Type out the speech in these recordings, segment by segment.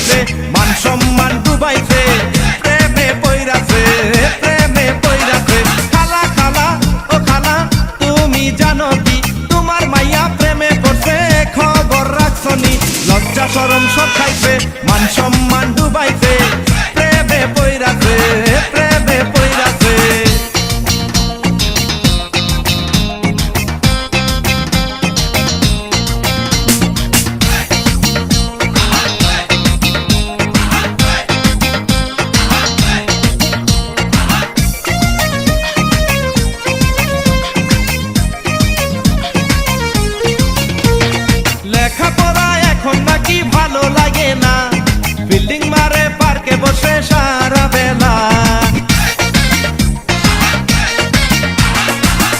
খাইছে, মান সম্মান ডুবাইছে, প্রেমে পইরাছে, প্রেমে পইরাছে। খালা খালা ও খালা তুমি জানো কি তোমার মাইয়া প্রেমে পড়ছে, খবর রাখছনি? লজ্জা শরম সব খাইছে, মান সম্মান ডুবাইছে, প্রেমে পইরাছে, প্রেমে পইরাছে। লেখাপড়া এখন নাকি ভালো লাগে না, বিল্ডিং মারে পার্কে বসে সারা বেলা।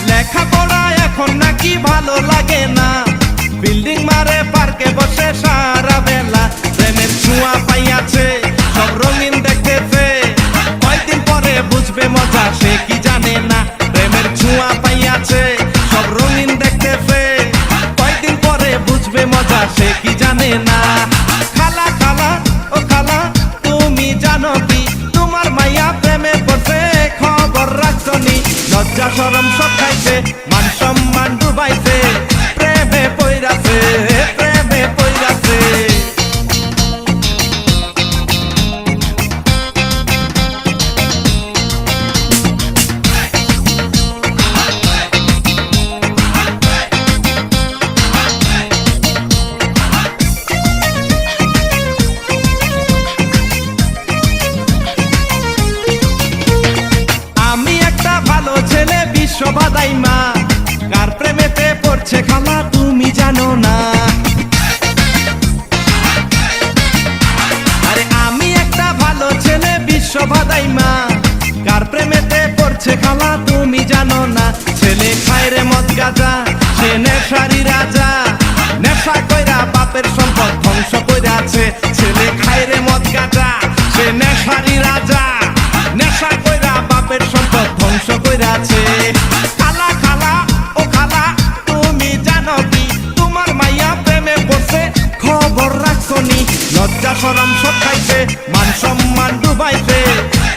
লেখাপড়া এখন নাকি ভালো লাগে না, বিল্ডিং মারে পার্কে বসে সারা বেলা। প্রেমের ছোঁয়া পাইয়াছে, সব রঙিন দেখতেছে, কয়দিন পরে বুঝবে মজা সে কি জানে না। প্রেমের ছোঁয়া পাইয়াছে, সব রঙিন দেখতেছে, কয়দিন পরে বুঝবে মজা সে কি জানে না। খালা খালা ও খালা তুমি জানো কি তোমার মাইয়া প্রেমে পড়ছে, খবর রাখছনি? লজ্জা শরম সব খাইছে, মান সম্মান ডুবাইছে, প্রেমে পইরাছে, প্রেমে পইরাছে। আমি একটা ভালো ছেলে বিশ্ববাদাই মা, কার প্রেমেতে পড়ছে খালা তুমি জানো না। আরে আমি একটা ভালো ছেলে বিশ্ববাদাই মা, কার প্রেমেতে পড়ছে খালা তুমি জানো না। ছেলে খায় রে মদ গাঁজা, সে নেশারি রাজা, নেশা কইরা বাপের সম্পদ ধ্বংস কইরাছে। ছেলে খায় রে মদ গাঁজা, সে নেশারি রাজা, নেশা কইরা বাপের সম্পদ ধ্বংস কইরাছে। খালা খালা ও খালা তুমি জানো কি তোমার মাইয়া প্রেমে পড়ছে, খবর রাখছনি? লজ্জা শরম সব খাইছে, মান সম্মান ডুবাইছে,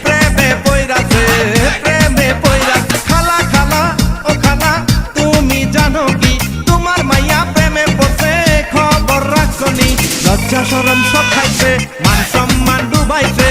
প্রেমে পইরাছে, প্রেমে পইরাছে। খালা খালা ও খালা তুমি জানো কি তোমার মাইয়া প্রেমে পড়ছে, খবর রাখছনি? লজ্জা শরম সব খাইছে, মান সম্মান ডুবাইছে,